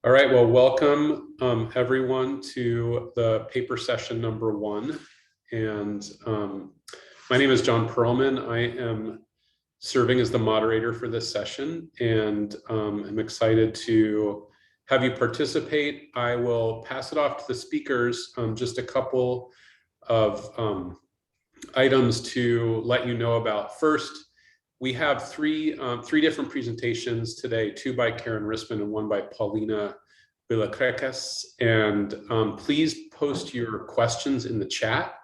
All right, well, welcome everyone to the paper session number 1. And my name is John Perlman. I am serving as the moderator for this session, and I'm excited to have you participate. I will pass it off to the speakers, just a couple of items to let you know about. First, we have three different presentations today, 2 by Karen Rispin and 1 by Paulina Villacreces. And please post your questions in the chat.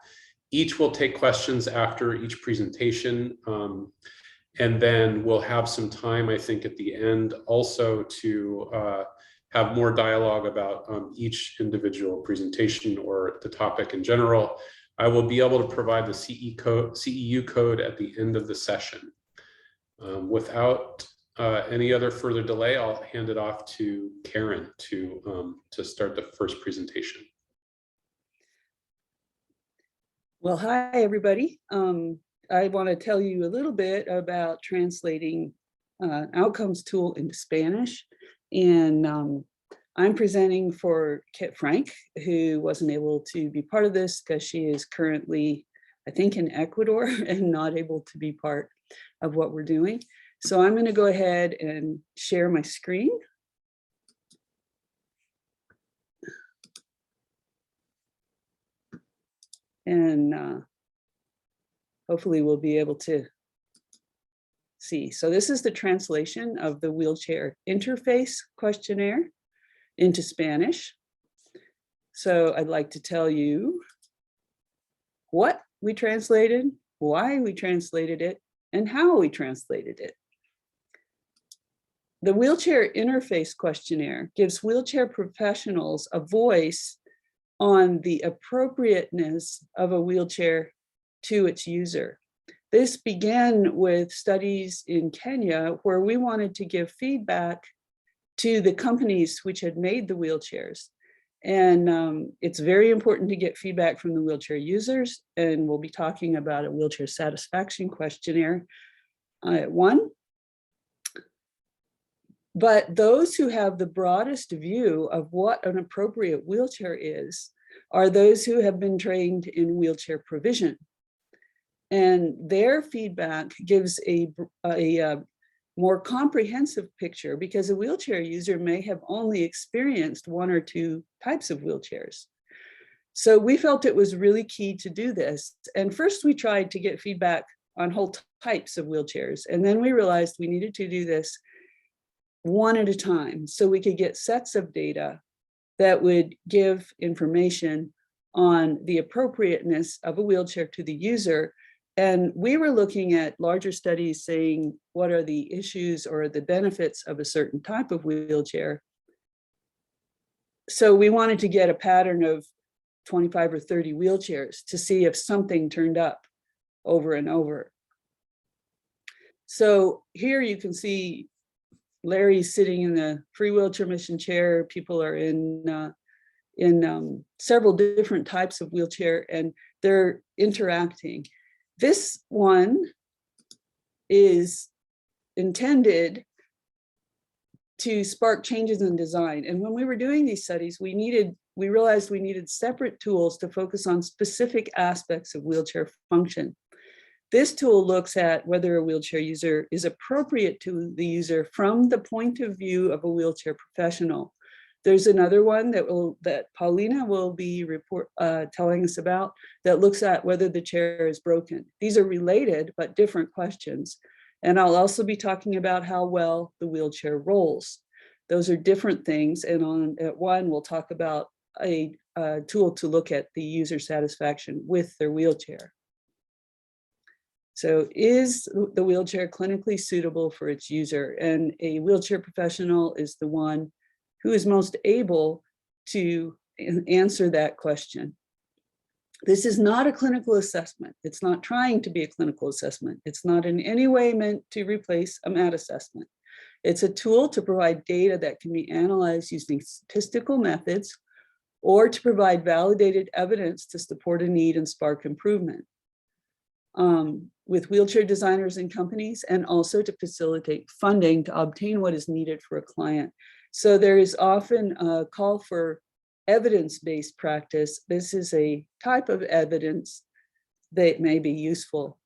Each will take questions after each presentation. And then we'll have some time, I think, at the end also to have more dialogue about each individual presentation or the topic in general. I will be able to provide the CEU code at the end of the session. Without any other further delay, I'll hand it off to Karen to start the first presentation. Well, hi, everybody. I want to tell you a little bit about translating outcomes tool into Spanish. And I'm presenting for Kit Frank, who wasn't able to be part of this because she is currently, I think, in Ecuador and not able to be part of what we're doing. So I'm going to go ahead and share my screen. And hopefully we'll be able to see. So this is the translation of the wheelchair interface questionnaire into Spanish. So I'd like to tell you what we translated, why we translated it, and how we translated it. The wheelchair interface questionnaire gives wheelchair professionals a voice on the appropriateness of a wheelchair to its user. This began with studies in Kenya where we wanted to give feedback to the companies which had made the wheelchairs. And it's very important to get feedback from the wheelchair users. And we'll be talking about a wheelchair satisfaction questionnaire at 1. But those who have the broadest view of what an appropriate wheelchair is are those who have been trained in wheelchair provision. And their feedback gives a more comprehensive picture because a wheelchair user may have only experienced 1 or 2 types of wheelchairs. So we felt it was really key to do this. And first we tried to get feedback on whole types of wheelchairs. And then we realized we needed to do this 1 at a time so we could get sets of data that would give information on the appropriateness of a wheelchair to the user. And we were looking at larger studies saying, what are the issues or the benefits of a certain type of wheelchair? So we wanted to get a pattern of 25 or 30 wheelchairs to see if something turned up over and over. So here you can see Larry's sitting in the free wheelchair mission chair. People are in several different types of wheelchair and they're interacting. This one is intended to spark changes in design. And when we were doing these studies, we realized we needed separate tools to focus on specific aspects of wheelchair function. This tool looks at whether a wheelchair user is appropriate to the user from the point of view of a wheelchair professional. There's another one that Paulina will be telling us about that looks at whether the chair is broken. These are related but different questions. And I'll also be talking about how well the wheelchair rolls. Those are different things. And at 1, we'll talk about a tool to look at the user satisfaction with their wheelchair. So is the wheelchair clinically suitable for its user? And a wheelchair professional is the one who is most able to answer that question. This is not a clinical assessment. It's not trying to be a clinical assessment. It's not in any way meant to replace a MAT assessment. It's a tool to provide data that can be analyzed using statistical methods or to provide validated evidence to support a need and spark improvement. With wheelchair designers and companies, and also to facilitate funding to obtain what is needed for a client. So there is often a call for evidence-based practice. This is a type of evidence that may be useful.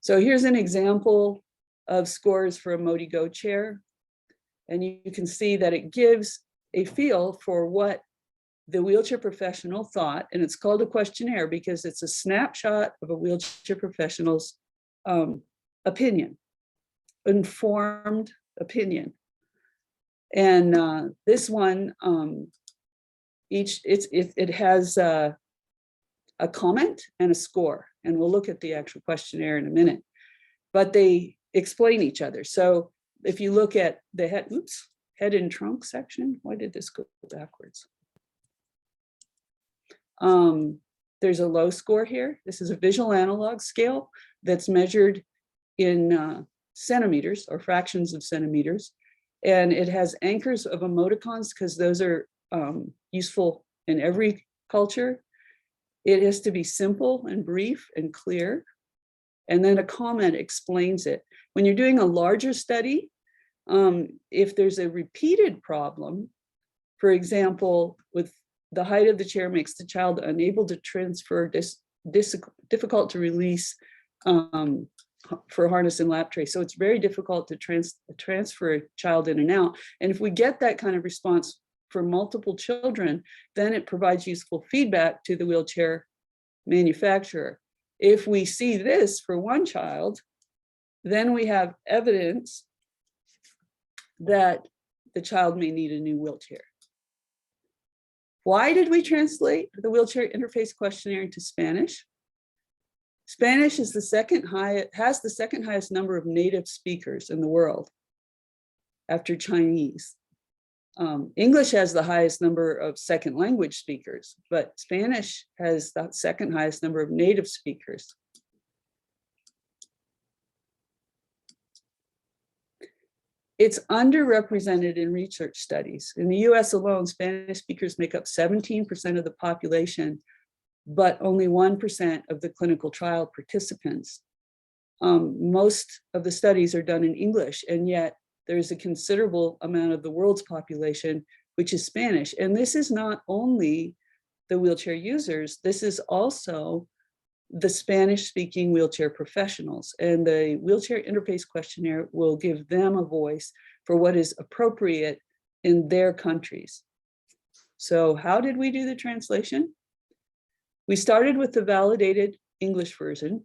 So here's an example of scores for a Modi Go chair. And you can see that it gives a feel for what the wheelchair professional thought, and it's called a questionnaire because it's a snapshot of a wheelchair professional's opinion, informed opinion. And this one, it has a comment and a score, and we'll look at the actual questionnaire in a minute, but they explain each other. So if you look at the head and trunk section, why did this go backwards? There's a low score here. This is a visual analog scale that's measured in centimeters or fractions of centimeters. And it has anchors of emoticons because those are useful in every culture. It has to be simple and brief and clear. And then a comment explains it. When you're doing a larger study, if there's a repeated problem, for example, with the height of the chair makes the child unable to transfer, difficult to release for harness and lap tray. So it's very difficult to transfer a child in and out. And if we get that kind of response for multiple children, then it provides useful feedback to the wheelchair manufacturer. If we see this for one child, then we have evidence that the child may need a new wheelchair. Why did we translate the wheelchair interface questionnaire into Spanish? Spanish is has the second highest number of native speakers in the world after Chinese. English has the highest number of second language speakers, but Spanish has the second highest number of native speakers. It's underrepresented in research studies. In the US alone, Spanish speakers make up 17% of the population, but only 1% of the clinical trial participants. Most of the studies are done in English, and yet there's a considerable amount of the world's population which is Spanish. And this is not only the wheelchair users, this is also the Spanish-speaking wheelchair professionals. And the wheelchair interface questionnaire will give them a voice for what is appropriate in their countries. So how did we do the translation? We started with the validated English version.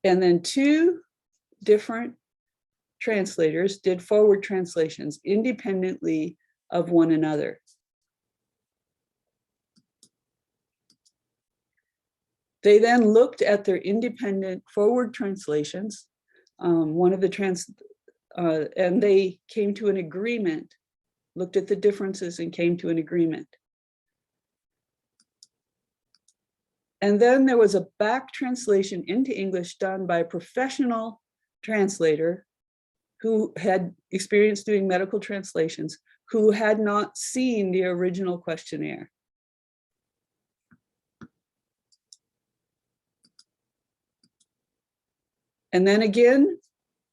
And then two different translators did forward translations independently of one another. They then looked at their independent forward translations, and they came to an agreement, looked at the differences and came to an agreement. And then there was a back translation into English done by a professional translator who had experience doing medical translations, who had not seen the original questionnaire. And then again,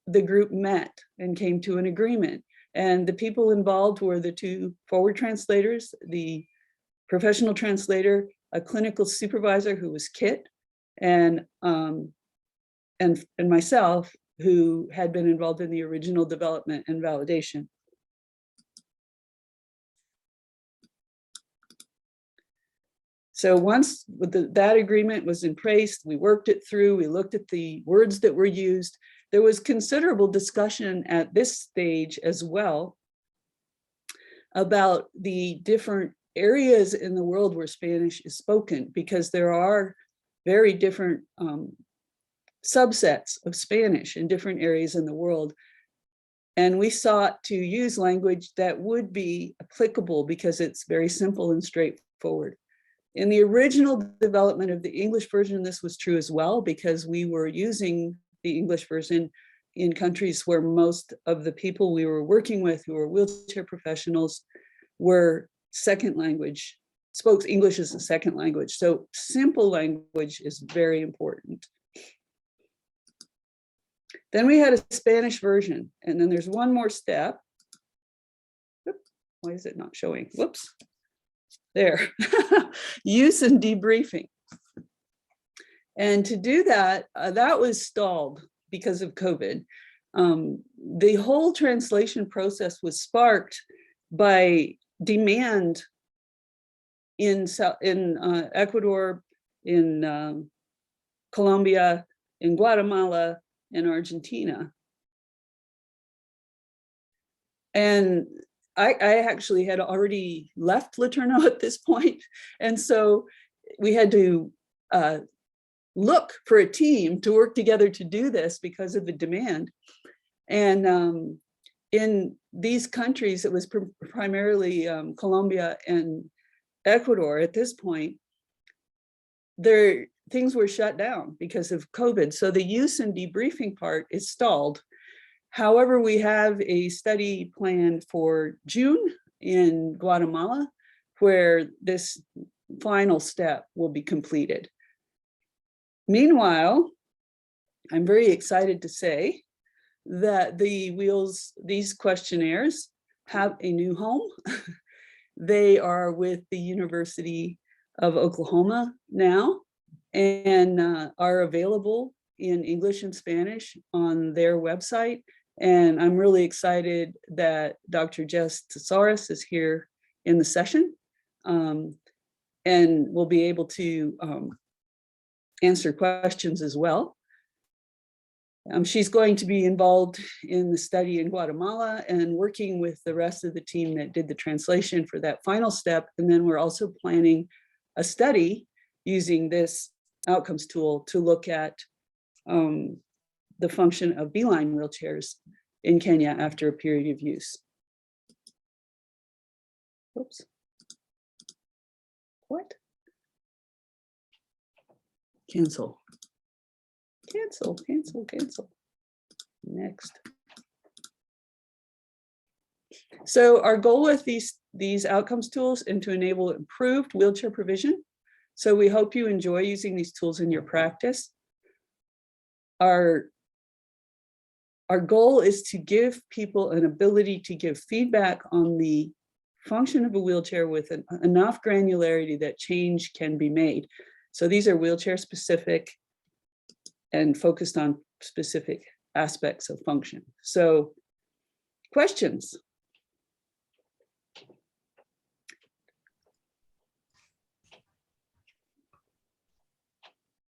the group met and came to an agreement. And the people involved were the two forward translators, the professional translator, a clinical supervisor who was Kit, and myself, who had been involved in the original development and validation. So once that agreement was in place, we worked it through, we looked at the words that were used. There was considerable discussion at this stage as well about the different areas in the world where Spanish is spoken, because there are very different subsets of Spanish in different areas in the world. And we sought to use language that would be applicable because it's very simple and straightforward. In the original development of the English version, this was true as well, because we were using the English version in countries where most of the people we were working with who were wheelchair professionals were second language, spoke English as a second language. So simple language is very important. Then we had a Spanish version, and then there's one more step. Why is it not showing? Whoops. There. Use and debriefing. And to do that, that was stalled because of COVID. The whole translation process was sparked by demand in Ecuador, in Colombia, in Guatemala, and Argentina. And I actually had already left Laterno at this point. And so we had to look for a team to work together to do this because of the demand. And in these countries, it was primarily Colombia and Ecuador at this point, things were shut down because of COVID. So the use and debriefing part is stalled. However, we have a study planned for June in Guatemala, where this final step will be completed. Meanwhile, I'm very excited to say that these questionnaires have a new home. They are with the University of Oklahoma now, and are available in English and Spanish on their website. And I'm really excited that Dr. Jess Tesaurus is here in the session, and will be able to answer questions as well. She's going to be involved in the study in Guatemala and working with the rest of the team that did the translation for that final step. And then we're also planning a study using this outcomes tool to look at the function of B-line wheelchairs in Kenya after a period of use. Oops. What? Cancel. Cancel, cancel, cancel. Next. So our goal with these outcomes tools is to enable improved wheelchair provision. So we hope you enjoy using these tools in your practice. Our goal is to give people an ability to give feedback on the function of a wheelchair with enough granularity that change can be made. So these are wheelchair specific and focused on specific aspects of function. So questions?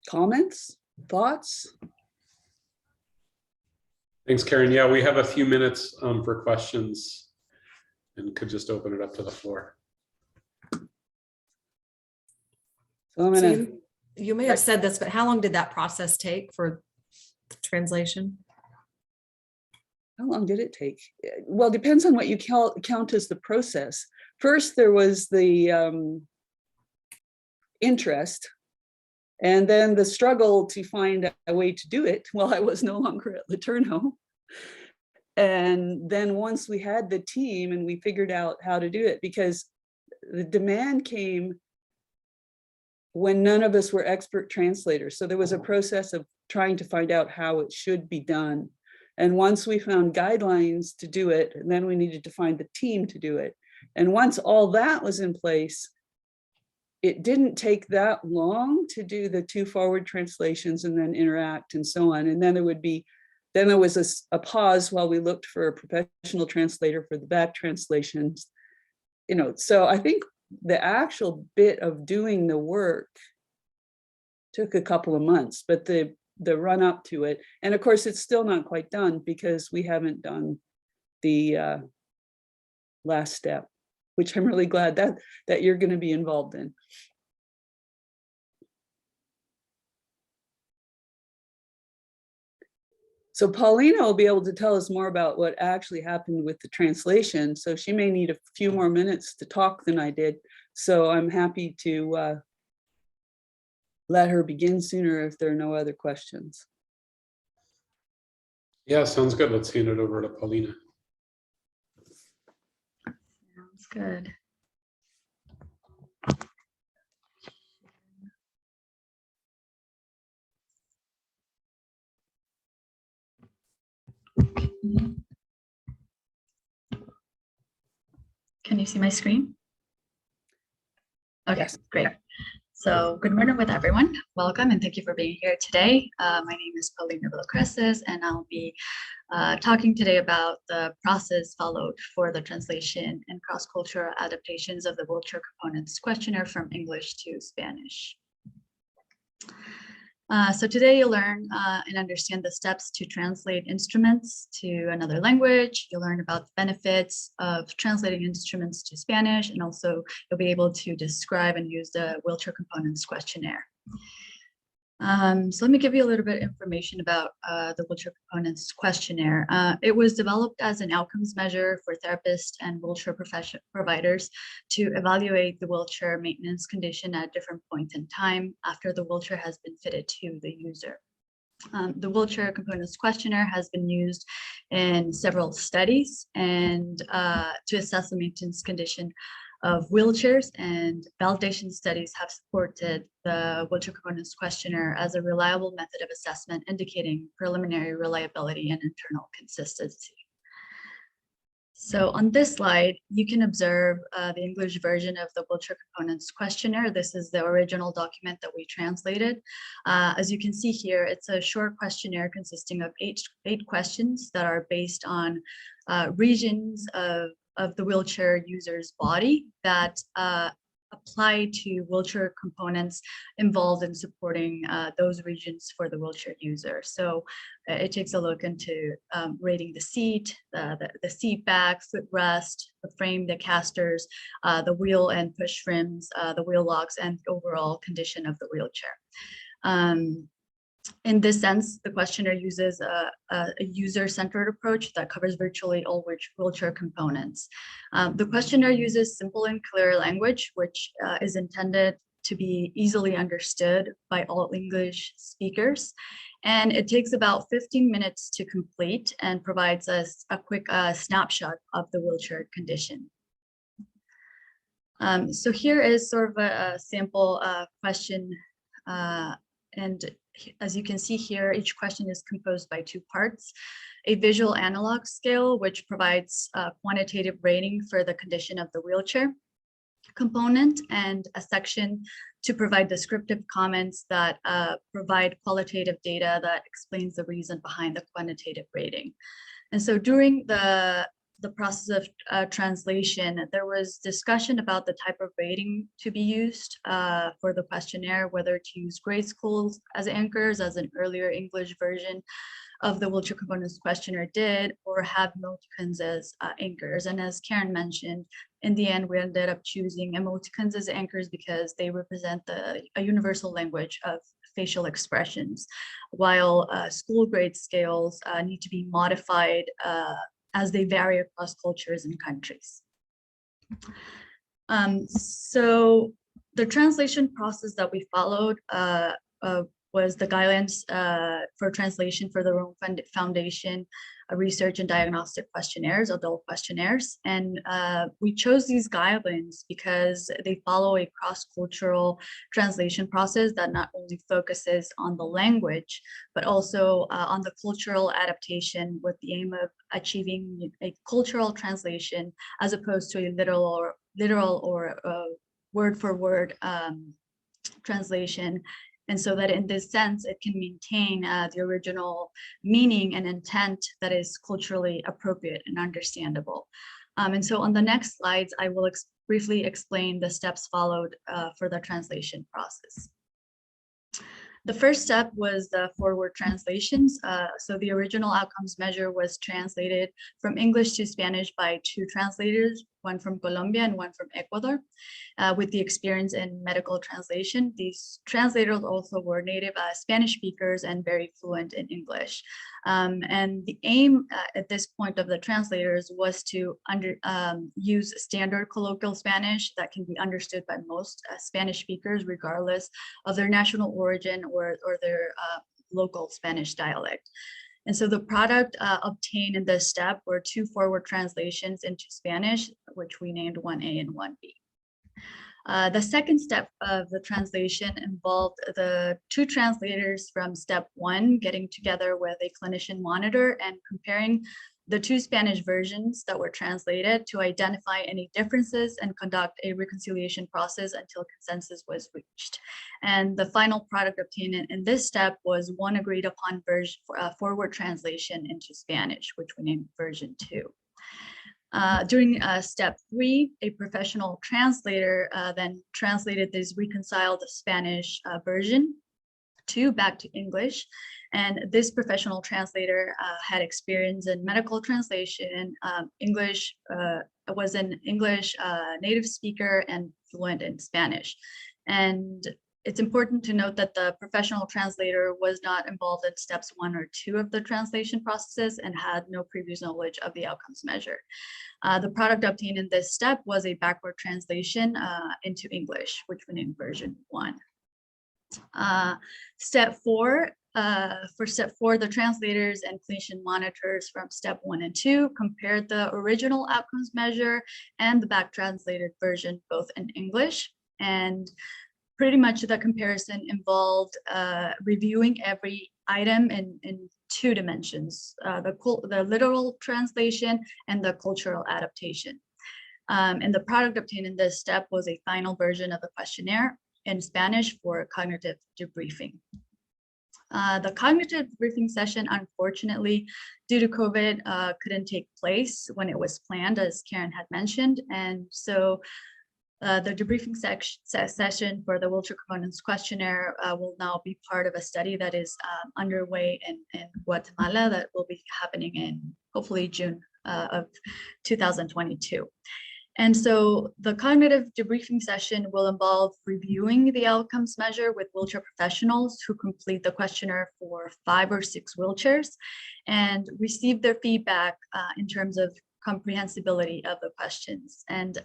Comments, thoughts? Thanks, Karen. Yeah, we have a few minutes for questions and could just open it up to the floor. So I'm gonna, you may have said this, but how long did that process take for the translation? how long did it take? Well, depends on what you count as the process. First, there was the interest, and then the struggle to find a way to do it while I was no longer at Laterno. And then once we had the team and we figured out how to do it, because the demand came when none of us were expert translators. So there was a process of trying to find out how it should be done. And once we found guidelines to do it, and then we needed to find the team to do it. And once all that was in place, it didn't take that long to do the 2 forward translations and then interact and so on. And then there was a pause while we looked for a professional translator for the back translations. So I think the actual bit of doing the work took a couple of months, but the run up to it, and of course it's still not quite done because we haven't done the last step, which I'm really glad that you're going to be involved in. So Paulina will be able to tell us more about what actually happened with the translation. So she may need a few more minutes to talk than I did. So I'm happy to let her begin sooner if there are no other questions. Yeah, sounds good. Let's hand it over to Paulina. Sounds good. Can you see my screen? Okay, Yes. great. So good morning with everyone. Welcome and thank you for being here today. My name is Paulina Villacreces and I'll be talking today about the process followed for the translation and cross-cultural adaptations of the wheelchair components questionnaire from English to Spanish. So today you'll learn and understand the steps to translate instruments to another language. You'll learn about the benefits of translating instruments to Spanish, and also you'll be able to describe and use the wheelchair components questionnaire. So let me give you a little bit of information about the wheelchair components questionnaire. It was developed as an outcomes measure for therapists and wheelchair providers to evaluate the wheelchair maintenance condition at different points in time after the wheelchair has been fitted to the user. The wheelchair components questionnaire has been used in several studies and to assess the maintenance condition of wheelchairs, and validation studies have supported the wheelchair components questionnaire as a reliable method of assessment, indicating preliminary reliability and internal consistency. So on this slide, you can observe the English version of the wheelchair components questionnaire. This is the original document that we translated. As you can see here, it's a short questionnaire consisting of eight questions that are based on regions of the wheelchair user's body that apply to wheelchair components involved in supporting those regions for the wheelchair user. So it takes a look into rating the seat, the seat back, footrest, the frame, the casters, the wheel and push rims, the wheel locks, and overall condition of the wheelchair. In this sense, the questionnaire uses a user-centered approach that covers virtually all wheelchair components. The questionnaire uses simple and clear language, which is intended to be easily understood by all English speakers. And it takes about 15 minutes to complete and provides us a quick snapshot of the wheelchair condition. So here is sort of a sample question, and as you can see here, each question is composed by two parts: a visual analog scale, which provides a quantitative rating for the condition of the wheelchair component, and a section to provide descriptive comments that provide qualitative data that explains the reason behind the quantitative rating. And so during the process of translation, there was discussion about the type of rating to be used for the questionnaire, whether to use grade schools as anchors, as an earlier English version of the wheelchair components questionnaire did, or have emoticons as anchors. And as Karen mentioned, in the end, we ended up choosing emoticons as anchors because they represent a universal language of facial expressions, while school grade scales need to be modified as they vary across cultures and countries. So the translation process that we followed was the guidelines for translation for the Rome Foundation research and diagnostic questionnaires, adult questionnaires. And we chose these guidelines because they follow a cross-cultural translation process that not only focuses on the language, but also on the cultural adaptation with the aim of achieving a cultural translation as opposed to a literal or word for word translation. And so that in this sense, it can maintain the original meaning and intent that is culturally appropriate and understandable. And so on the next slides, I will briefly explain the steps followed for the translation process. The first step was the forward translations. So the original outcomes measure was translated from English to Spanish by two translators, one from Colombia and one from Ecuador, with the experience in medical translation. These translators also were native Spanish speakers and very fluent in English. And the aim at this point of the translators was to use standard colloquial Spanish that can be understood by most Spanish speakers, regardless of their national origin or their local Spanish dialect. And so the product obtained in this step were two forward translations into Spanish, which we named 1A and 1B. The second step of the translation involved the two translators from step one getting together with a clinician monitor and comparing the 2 Spanish versions that were translated to identify any differences and conduct a reconciliation process until consensus was reached. And the final product obtained in this step was one agreed upon version forward translation into Spanish, which we named version 2. During step 3, a professional translator then translated this reconciled Spanish version back to English. And this professional translator had experience in medical translation, English, was an English native speaker and fluent in Spanish. And it's important to note that the professional translator was not involved in steps 1 or 2 of the translation processes and had no previous knowledge of the outcomes measure. The product obtained in this step was a backward translation into English, which we named version 1. Step 4, for step 4, the translators and clinician monitors from step 1 and 2 compared the original outcomes measure and the back translated version, both in English. And pretty much the comparison involved reviewing every item in 2 dimensions, the literal translation and the cultural adaptation. And the product obtained in this step was a final version of the questionnaire in Spanish for cognitive debriefing. The cognitive debriefing session, unfortunately, due to COVID, couldn't take place when it was planned, as Karen had mentioned. And so the debriefing session for the wheelchair components questionnaire will now be part of a study that is underway in Guatemala that will be happening in hopefully June of 2022. And so the cognitive debriefing session will involve reviewing the outcomes measure with wheelchair professionals who complete the questionnaire for 5 or 6 wheelchairs and receive their feedback in terms of comprehensibility of the questions. And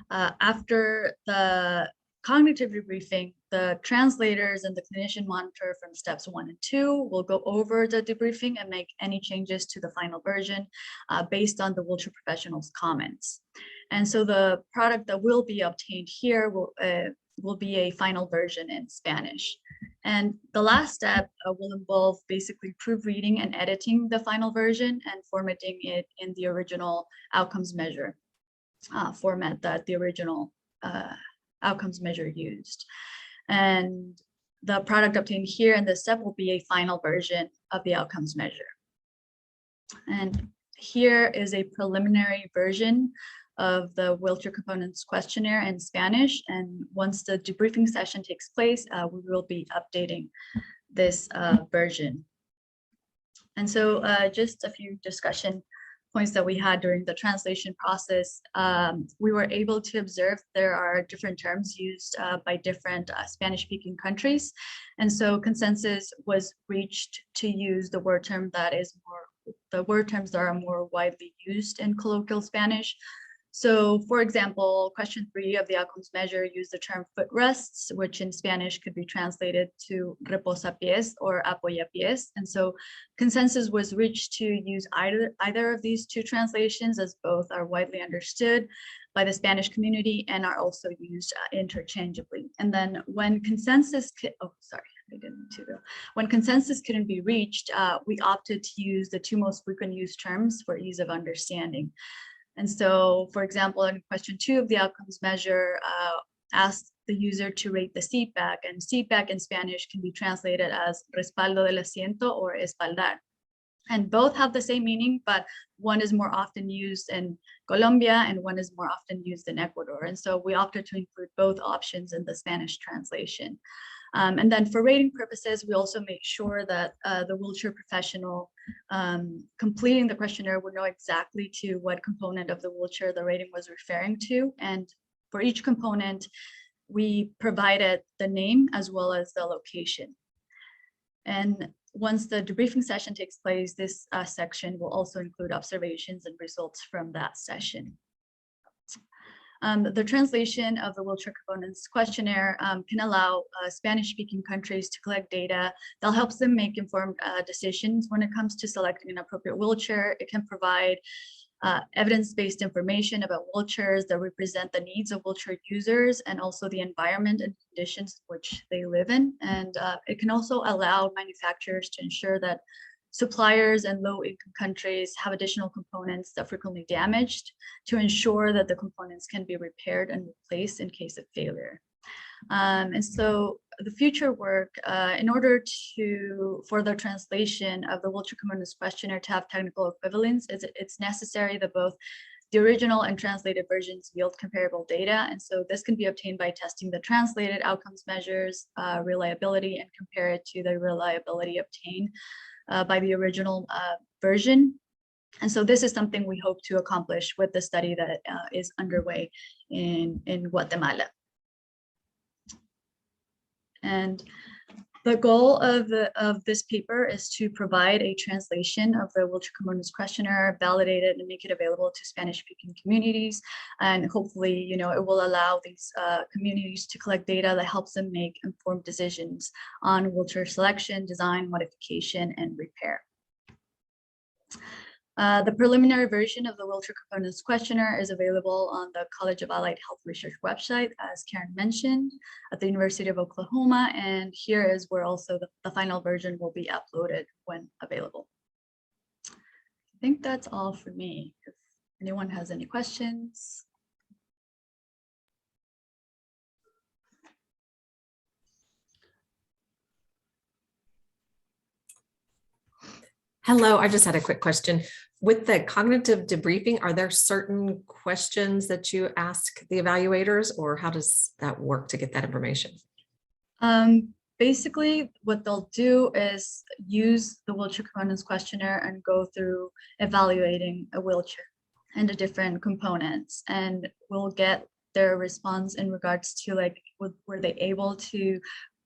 after the cognitive debriefing, the translators and the clinician monitor from steps 1 and 2 will go over the debriefing and make any changes to the final version based on the wheelchair professionals' comments. And so the product that will be obtained here will be a final version in Spanish. And the last step will involve basically proofreading and editing the final version and formatting it in the original outcomes measure format that the original outcomes measure used. And the product obtained here in this step will be a final version of the outcomes measure. And here is a preliminary version of the wheelchair components questionnaire in Spanish. And once the debriefing session takes place, we will be updating this version. And so just a few discussion points that we had during the translation process. We were able to observe there are different terms used by different Spanish-speaking countries. And so consensus was reached to use the word term that is the word terms that are more widely used in colloquial Spanish. So for example, question 3 of the outcomes measure used the term footrests, which in Spanish could be translated to reposapiés or apoyapiés. And so consensus was reached to use either of these 2 translations, as both are widely understood by the Spanish community and are also used interchangeably. And then when consensus, when consensus couldn't be reached, we opted to use the 2 most frequent used terms for ease of understanding. And so, for example, in question 2 of the outcomes measure, asked the user to rate the seat back, and seat back in Spanish can be translated as respaldo del asiento or espaldar. And both have the same meaning, but one is more often used in Colombia and one is more often used in Ecuador. And so we opted to include both options in the Spanish translation. And then for rating purposes, we also make sure that the wheelchair professional completing the questionnaire would know exactly to what component of the wheelchair the rating was referring to. And for each component, we provided the name as well as the location. And once the debriefing session takes place, this section will also include observations and results from that session. The translation of the wheelchair components questionnaire can allow Spanish-speaking countries to collect data that helps them make informed decisions when it comes to selecting an appropriate wheelchair. It can provide evidence-based information about wheelchairs that represent the needs of wheelchair users and also the environment and conditions which they live in. And it can also allow manufacturers to ensure that suppliers in low-income countries have additional components that are frequently damaged to ensure that the components can be repaired and replaced in case of failure. And so the future work, in order for the translation of the wheelchair components questionnaire to have technical equivalence, it's necessary that both the original and translated versions yield comparable data. And so this can be obtained by testing the translated outcomes measures, reliability, and compare it to the reliability obtained by the original version. And so this is something we hope to accomplish with the study that is underway in Guatemala. And the goal of this paper is to provide a translation of the wheelchair components questionnaire, validate it, and make it available to Spanish-speaking communities. And hopefully, you know, it will allow these communities to collect data that helps them make informed decisions on wheelchair selection, design, modification, and repair. The preliminary version of the wheelchair components questionnaire is available on the College of Allied Health Research website, as Karen mentioned, at the University of Oklahoma. And here is where also the final version will be uploaded when available. I think that's all for me. If anyone has any questions. Hello, I just had a quick question. With the cognitive debriefing, are there certain questions that you ask the evaluators, or how does that work to get that information? Basically, what they'll do is use the wheelchair components questionnaire and go through evaluating a wheelchair and the different components, and we'll get their response in regards to, like, were they able to,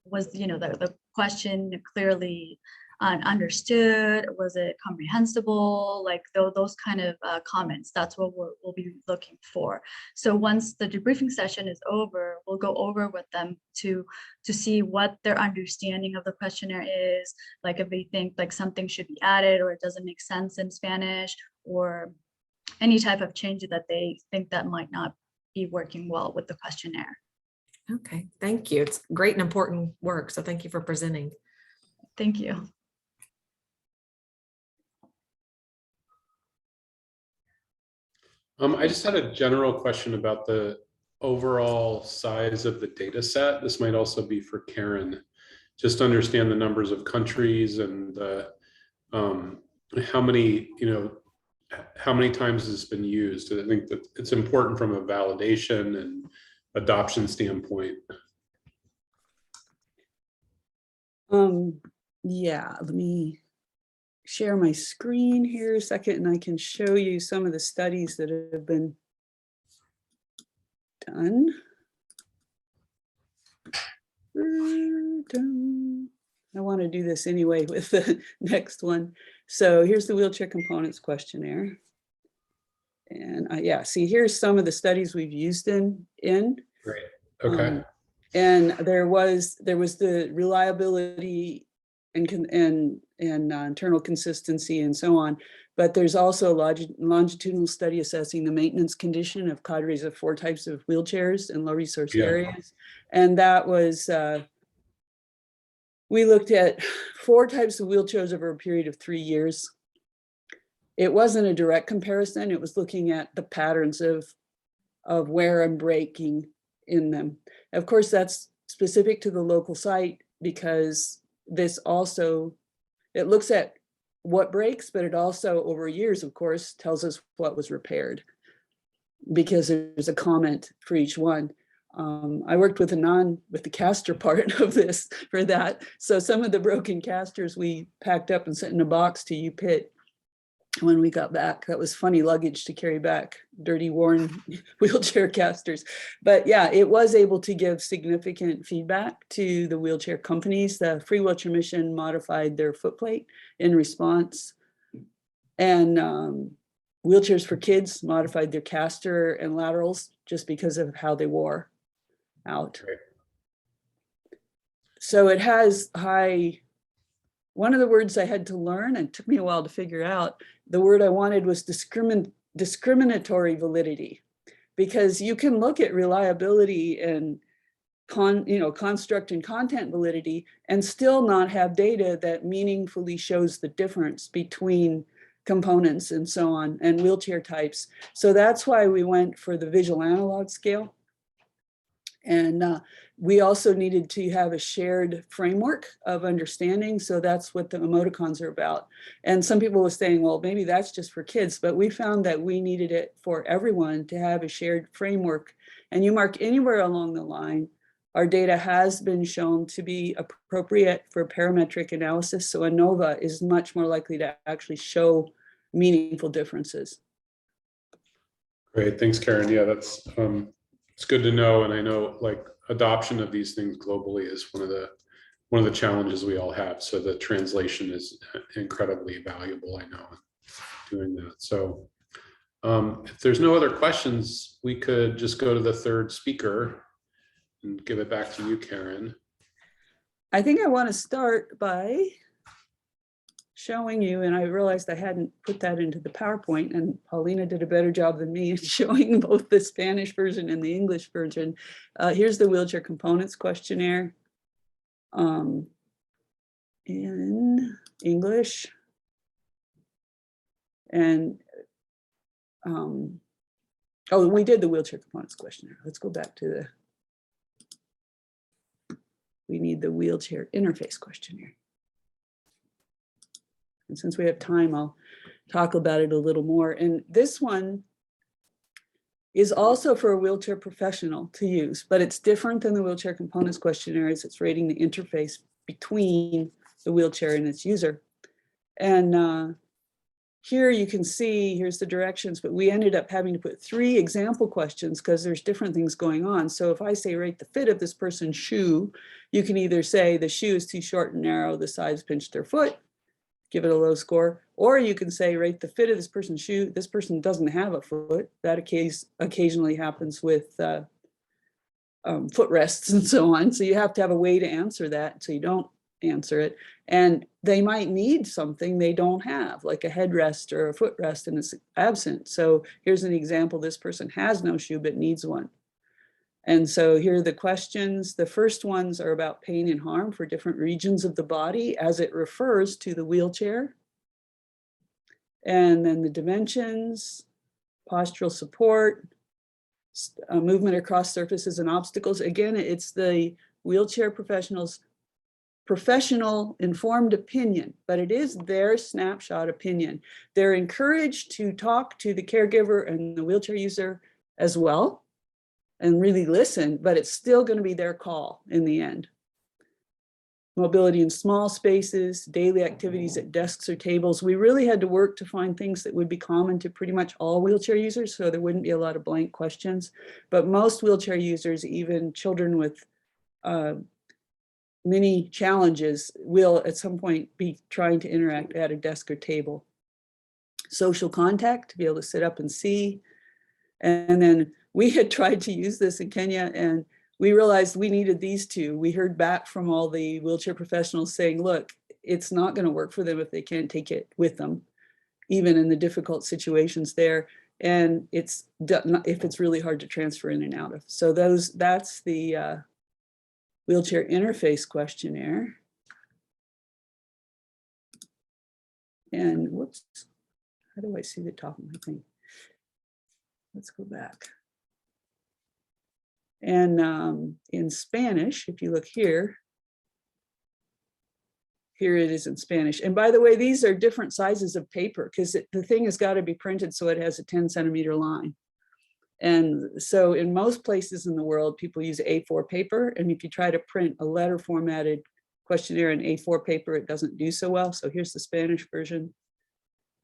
was, you know, the question clearly understood, was it comprehensible, like those kind of comments. That's what we'll be looking for. So once the debriefing session is over, we'll go over with them to see what their understanding of the questionnaire is, like if they think like something should be added or it doesn't make sense in Spanish, or any type of change that they think that might not be working well with the questionnaire. Okay, thank you. It's great and important work, so thank you for presenting. Thank you. I just had a general question about the overall size of the data set. This might also be for Karen, just to understand the numbers of countries and the, how many, you know, how many times it's been used. I think that it's important from a validation and adoption standpoint. Yeah, let me share my screen here a second, and I can show you some of the studies that have been done. I want to do this anyway with the next one. So here's the wheelchair components questionnaire. And yeah, see, here's some of the studies we've used in. Great. Okay. And there was the reliability and internal consistency and so on. But there's also a longitudinal study assessing the maintenance condition of cadres of 4 types of wheelchairs in low resource areas. And that was, we looked at 4 types of wheelchairs over a period of 3 years. It wasn't a direct comparison. It was looking at the patterns of wear and breaking in them. Of course, that's specific to the local site, because this also, it looks at what breaks, but it also over years, of course, tells us what was repaired, because there's a comment for each one. I worked with the caster part of this for that. So some of the broken casters we packed up and sent in a box to UPIT when we got back. That was funny luggage to carry back, dirty, worn wheelchair casters. But yeah, it was able to give significant feedback to the wheelchair companies. The Free Wheelchair Mission modified their footplate in response. And Wheelchairs for Kids modified their caster and laterals just because of how they wore out. Right. So it has high, one of the words I had to learn, and it took me a while to figure out, the word I wanted was discriminatory validity, because you can look at reliability and construct and content validity, and still not have data that meaningfully shows the difference between components and so on, and wheelchair types. So that's why we went for the visual analog scale. And we also needed to have a shared framework of understanding. So that's what the emoticons are about. And some people were saying, well, maybe that's just for kids, but we found that we needed it for everyone to have a shared framework. And you mark anywhere along the line, our data has been shown to be appropriate for parametric analysis. So ANOVA is much more likely to actually show meaningful differences. Great, thanks, Karen. Yeah, that's it's good to know. And I know like adoption of these things globally is one of the challenges we all have. So the translation is incredibly valuable, I know, in doing that. So if there's no other questions, we could just go to the third speaker and give it back to you, Karen. I think I want to start by showing you, and I realized I hadn't put that into the PowerPoint, and Paulina did a better job than me in showing both the Spanish version and the English version. Here's the wheelchair components questionnaire in English. And oh, we did the wheelchair components questionnaire. Let's go back to we need the wheelchair interface questionnaire. And since we have time, I'll talk about it a little more. And this one is also for a wheelchair professional to use, but it's different than the wheelchair components questionnaire, as it's rating the interface between the wheelchair and its user. And here you can see, here's the directions, but we ended up having to put 3 example questions because there's different things going on. So if I say rate the fit of this person's shoe, you can either say the shoe is too short and narrow, the size pinched their foot, give it a low score, or you can say rate the fit of this person's shoe. This person doesn't have a foot. That occasionally happens with footrests and so on. So you have to have a way to answer that so you don't answer it. And they might need something they don't have, like a headrest or a footrest, and it's absent. So here's an example. This person has no shoe but needs one. And so here are the questions. The first ones are about pain and harm for different regions of the body as it refers to the wheelchair. And then the dimensions, postural support, movement across surfaces and obstacles. Again, it's the wheelchair professional's professional informed opinion, but it is their snapshot opinion. They're encouraged to talk to the caregiver and the wheelchair user as well and really listen, but it's still going to be their call in the end. Mobility in small spaces, daily activities at desks or tables. We really had to work to find things that would be common to pretty much all wheelchair users, so there wouldn't be a lot of blank questions. But most wheelchair users, even children with many challenges, will at some point be trying to interact at a desk or table. Social contact, to be able to sit up and see. And then we had tried to use this in Kenya, and we realized we needed these 2. We heard back from all the wheelchair professionals saying, look, it's not going to work for them if they can't take it with them, even in the difficult situations there. And it's if it's really hard to transfer in and out of. So that's the wheelchair interface questionnaire. And whoops, how do I see the top of my thing? Let's go back. And in Spanish, if you look here, here it is in Spanish. And by the way, these are different sizes of paper because the thing has got to be printed so it has a 10-centimeter line. And so in most places in the world, people use A4 paper. And if you try to print a letter formatted questionnaire in A4 paper, it doesn't do so well. So here's the Spanish version.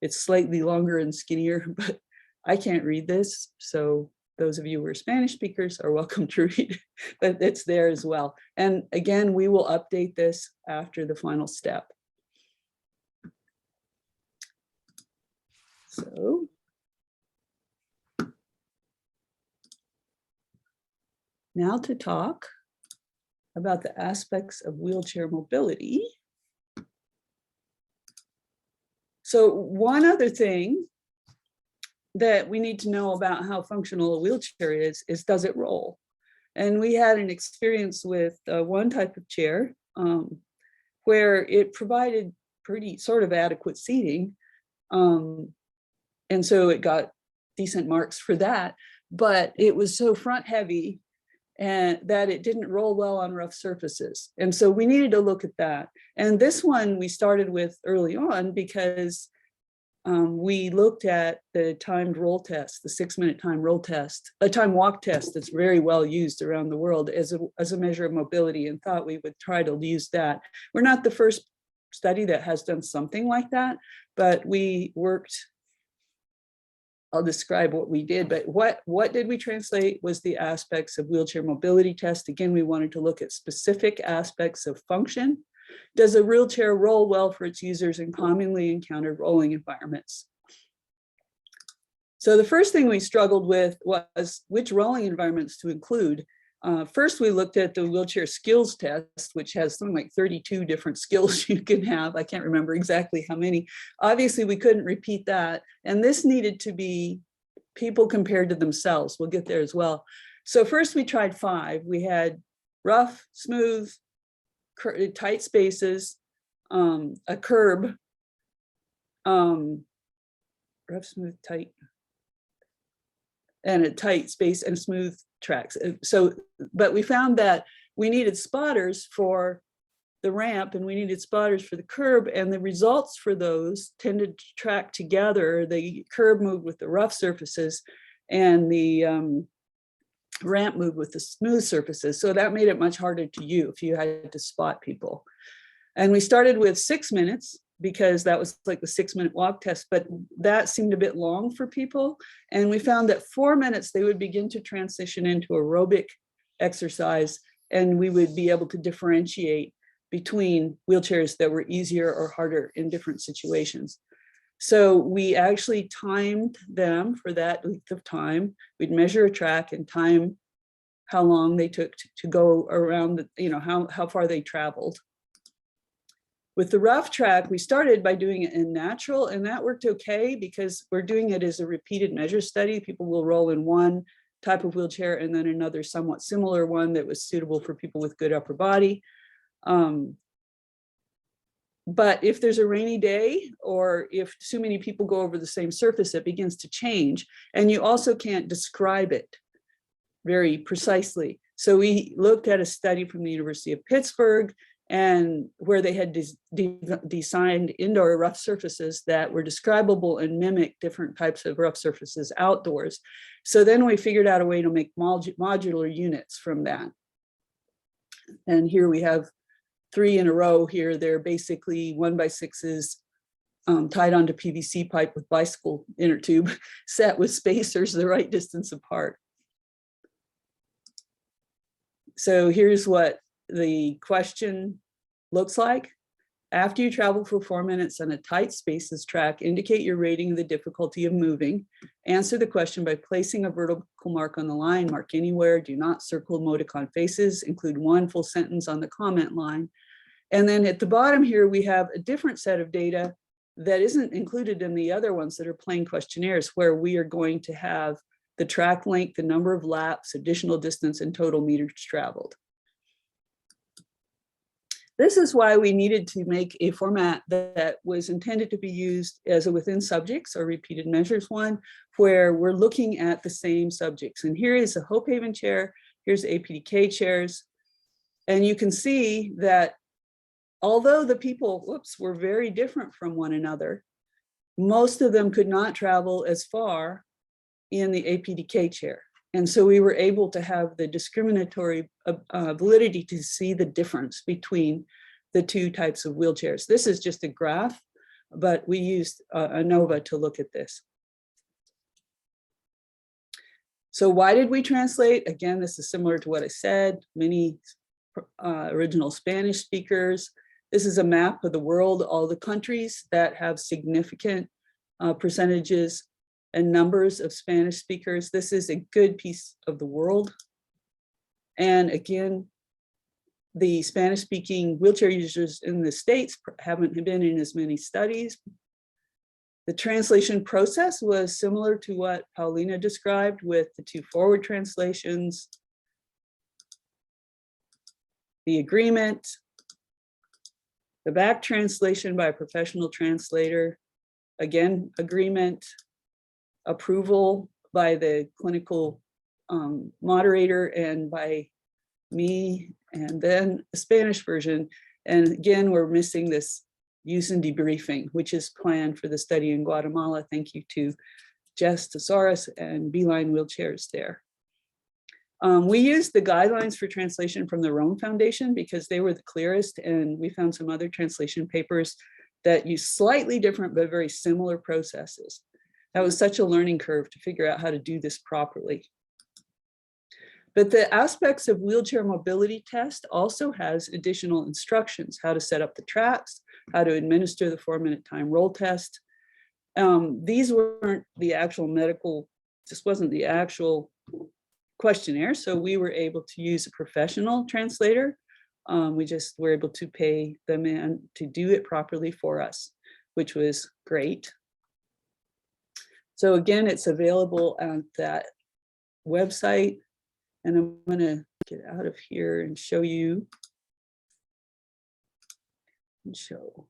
It's slightly longer and skinnier, but I can't read this. So those of you who are Spanish speakers are welcome to read it, but it's there as well. And again, we will update this after the final step. So now to talk about the aspects of wheelchair mobility. So one other thing that we need to know about how functional a wheelchair is does it roll? And we had an experience with one type of chair where it provided pretty sort of adequate seating. And so it got decent marks for that, but it was so front heavy and that it didn't roll well on rough surfaces. And so we needed to look at that. And this one we started with early on because we looked at the timed roll test, the 6-minute time roll test, a time walk test that's very well used around the world as a measure of mobility, and thought we would try to use that. We're not the first study that has done something like that, but we worked. I'll describe what we did, but what did we translate was the aspects of wheelchair mobility test. Again, we wanted to look at specific aspects of function. Does a wheelchair roll well for its users in commonly encountered rolling environments? So the first thing we struggled with was which rolling environments to include. First, we looked at the wheelchair skills test, which has something like 32 different skills you can have. I can't remember exactly how many. Obviously, we couldn't repeat that. And this needed to be people compared to themselves. We'll get there as well. So first we tried 5. We had rough, smooth, tight spaces, a curb, rough, smooth, tight, and a tight space and smooth tracks. So, but we found that we needed spotters for the ramp and we needed spotters for the curb, and the results for those tended to track together. The curb moved with the rough surfaces and the ramp moved with the smooth surfaces. So that made it much harder to you if you had to spot people. And we started with 6 minutes because that was like the 6-minute walk test, but that seemed a bit long for people. And we found that 4 minutes, they would begin to transition into aerobic exercise, and we would be able to differentiate between wheelchairs that were easier or harder in different situations. So we actually timed them for that length of time. We'd measure a track and time how long they took to go around, how far they traveled. With the rough track, we started by doing it in natural, and that worked okay because we're doing it as a repeated measure study. People will roll in one type of wheelchair and then another somewhat similar one that was suitable for people with good upper body. But if there's a rainy day or if too many people go over the same surface, it begins to change, and you also can't describe it very precisely. So we looked at a study from the University of Pittsburgh, and where they had designed indoor rough surfaces that were describable and mimic different types of rough surfaces outdoors. So then we figured out a way to make modular units from that. And here we have 3 in a row here. They're basically 1x6s tied onto PVC pipe with bicycle inner tube, set with spacers the right distance apart. So here's what the question looks like. After you travel for 4 minutes on a tight spaces track, indicate your rating of the difficulty of moving. Answer the question by placing a vertical mark on the line, mark anywhere, do not circle emoticon faces, include 1 full sentence on the comment line. And then at the bottom here, we have a different set of data that isn't included in the other ones that are plain questionnaires, where we are going to have the track length, the number of laps, additional distance, and total meters traveled. This is why we needed to make a format that was intended to be used as a within subjects or repeated measures one, where we're looking at the same subjects. And here is a Hope Haven chair, here's APDK chairs. And you can see that although the people, were very different from one another, most of them could not travel as far in the APDK chair. And so we were able to have the discriminatory validity to see the difference between the 2 types of wheelchairs. This is just a graph, but we used ANOVA to look at this. So why did we translate? Again, this is similar to what I said, many original Spanish speakers. This is a map of the world, all the countries that have significant percentages and numbers of Spanish speakers. This is a good piece of the world. And again, the Spanish speaking wheelchair users in the States haven't been in as many studies. The translation process was similar to what Paulina described with the 2 forward translations. the agreement, the back translation by a professional translator, again, agreement, approval by the clinical moderator and by me, and then a Spanish version. And again, we're missing this use and debriefing, which is planned for the study in Guatemala. Thank you to Jess Thesaurus and Beeline Wheelchairs there. We used the guidelines for translation from the Rome Foundation because they were the clearest, and we found some other translation papers that use slightly different but very similar processes. That was such a learning curve to figure out how to do this properly. But the aspects of wheelchair mobility test also has additional instructions, how to set up the tracks, how to administer the 4-minute time roll test. These weren't the actual medical, this wasn't the actual questionnaire, so we were able to use a professional translator. We just were able to pay the man to do it properly for us, which was great. So again, it's available on that website. And I'm going to get out of here and show you. And show.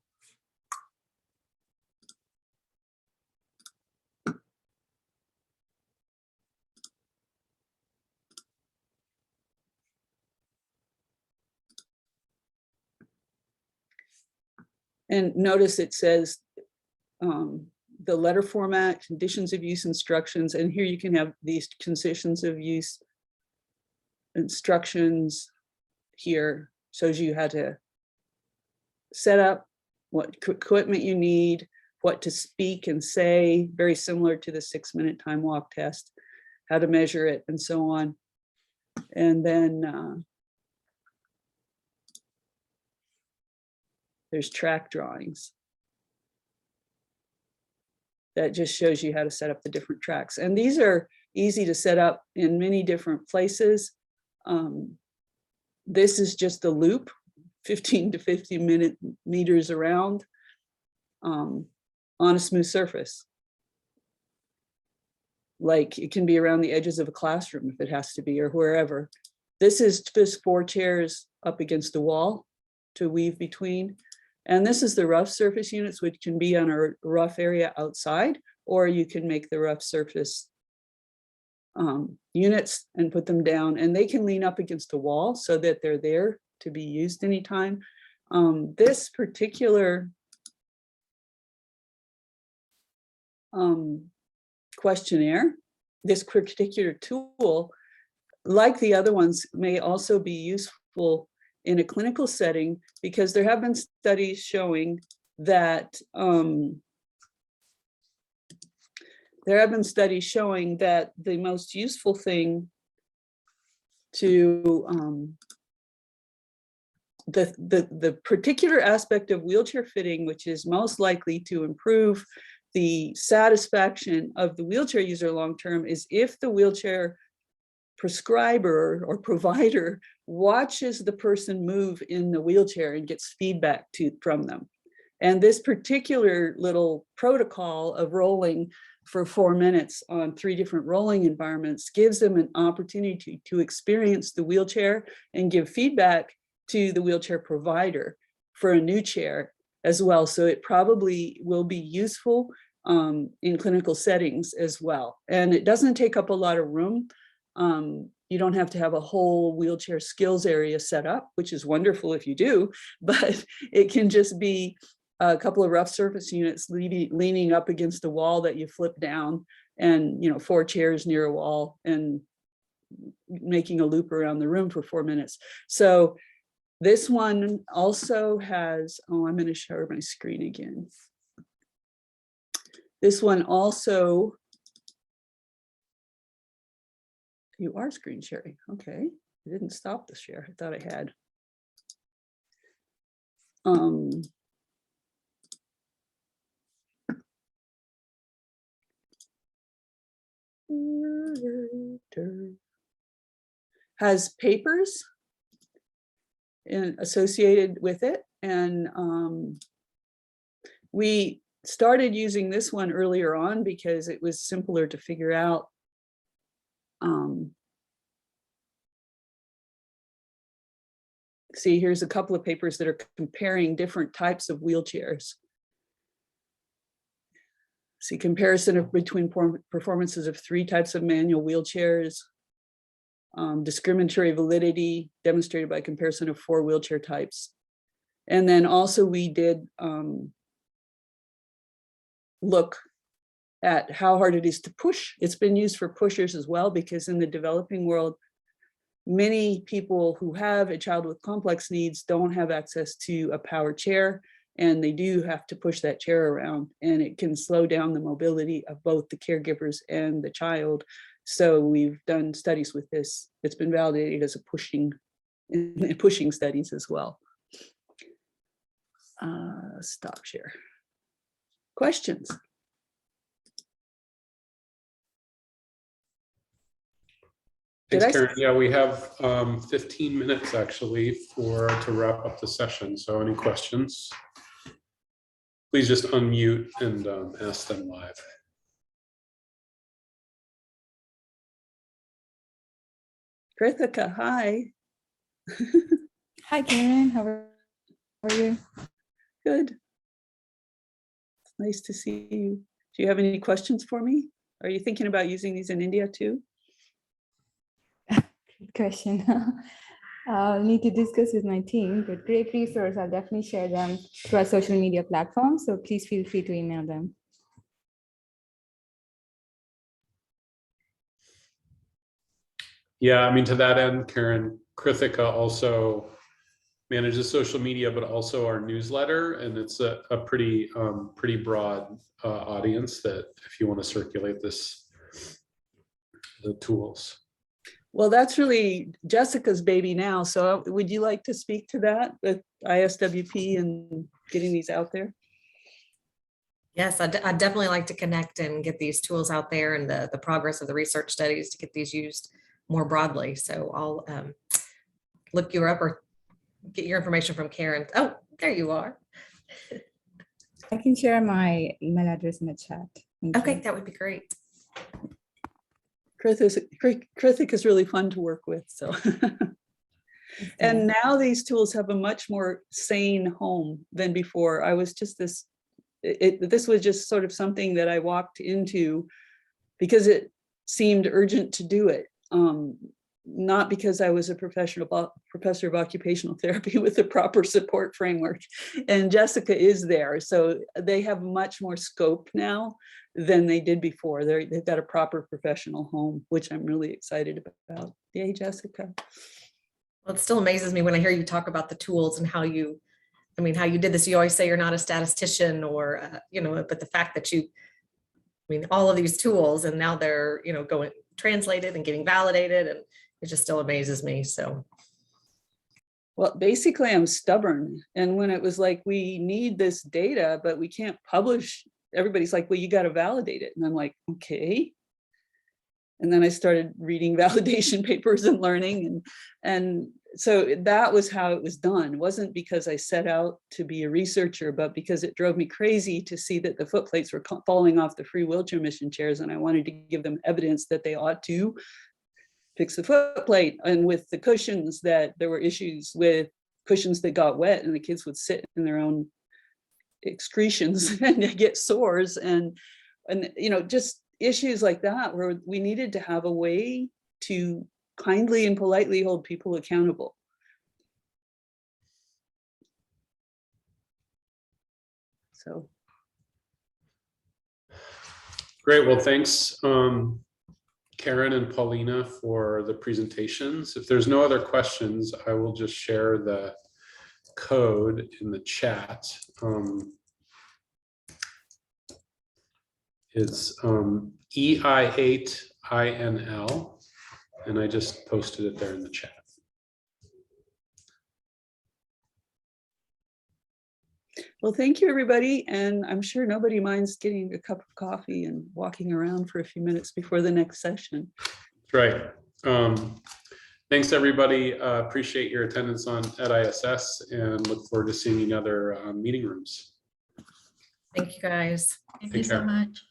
And notice it says the letter format, conditions of use instructions, and here you can have these conditions of use instructions. Here shows you how to set up, what equipment you need, what to speak and say, very similar to the 6-minute time walk test, how to measure it, and so on. And then there's track drawings. That just shows you how to set up the different tracks. And these are easy to set up in many different places. This is just a loop, 15 to 50 meters around on a smooth surface. Like it can be around the edges of a classroom if it has to be, or wherever. This is just 4 chairs up against a wall to weave between. And this is the rough surface units, which can be on a rough area outside, or you can make the rough surface units and put them down, and they can lean up against a wall so that they're there to be used anytime. This particular questionnaire, this particular tool, like the other ones, may also be useful in a clinical setting, because there have been studies showing that the most useful thing to the particular aspect of wheelchair fitting, which is most likely to improve the satisfaction of the wheelchair user long-term, is if the wheelchair prescriber or provider watches the person move in the wheelchair and gets feedback from them. And this particular little protocol of rolling for 4 minutes on 3 different rolling environments gives them an opportunity to experience the wheelchair and give feedback to the wheelchair provider for a new chair as well. So it probably will be useful in clinical settings as well. And it doesn't take up a lot of room. You don't have to have a whole wheelchair skills area set up, which is wonderful if you do, but it can just be a couple of rough surface units leaning up against a wall that you flip down, and 4 chairs near a wall, and making a loop around the room for 4 minutes. So this one also has, I'm going to show my screen again. This one also, you are screen sharing. Okay, I didn't stop the share. I thought I had. Has papers associated with it, and we started using this one earlier on because it was simpler to figure out see, here's a couple of papers that are comparing different types of wheelchairs. See, comparison between performances of 3 types of manual wheelchairs. Discriminatory validity demonstrated by comparison of 4 wheelchair types. And then also we did look at how hard it is to push. It's been used for pushers as well, because in the developing world, many people who have a child with complex needs don't have access to a power chair, and they do have to push that chair around, and it can slow down the mobility of both the caregivers and the child. So we've done studies with this. It's been validated as a pushing studies as well. Stop share. Questions? Thanks, Did I- Karen. Yeah, we have 15 minutes actually to wrap up the session. So any questions? Please just unmute and ask them live. Krithika, hi. Hi, Karen. How are you? Good. It's nice to see you. Do you have any questions for me? Are you thinking about using these in India too? Good question. I'll need to discuss with my team, but great resource. I'll definitely share them to our social media platforms. So please feel free to email them. Yeah, I mean, to that end, Karen, Krithika also manages social media, but also our newsletter. And it's a pretty broad audience that if you want to circulate the tools. Well, that's really Jessica's baby now. So would you like to speak to that with ISWP and getting these out there? Yes, I'd definitely like to connect and get these tools out there and the progress of the research studies to get these used more broadly. So I'll look you up or get your information from Karen. Oh, there you are. I can share my email address in the chat. Thank Okay, you. that would be great. Krithik is really fun to work with. So, and now these tools have a much more sane home than before. I was just this was just sort of something that I walked into because it seemed urgent to do it. Not because I was a professor of occupational therapy with a proper support framework, and Jessica is there. So they have much more scope now than they did before. They've got a proper professional home, which I'm really excited about. Yay, Jessica. Well, it still amazes me when I hear you talk about the tools and how you did this. You always say you're not a statistician or, but the fact that all of these tools and now they're, going translated and getting validated, and it just still amazes me. So. Well, basically I'm stubborn. And when it was like, we need this data, but we can't publish, everybody's like, well, you got to validate it. And I'm like, okay. And then I started reading validation papers and learning. And so that was how it was done. It wasn't because I set out to be a researcher, but because it drove me crazy to see that the foot plates were falling off the free wheelchair mission chairs. And I wanted to give them evidence that they ought to fix the foot plate. And with the cushions, that there were issues with cushions that got wet and the kids would sit in their own excretions and get sores and just issues like that, where we needed to have a way to kindly and politely hold people accountable. So. Great. Well, thanks, Karen and Paulina, for the presentations. If there's no other questions, I will just share the code in the chat. It's EI8INL, and I just posted it there in the chat. Well, thank you, everybody. And I'm sure nobody minds getting a cup of coffee and walking around for a few minutes before the next session. Right. Thanks, everybody. Appreciate your attendance at ISS and look forward to seeing you in other meeting rooms. Thank you, guys. Thank Take you so care. much.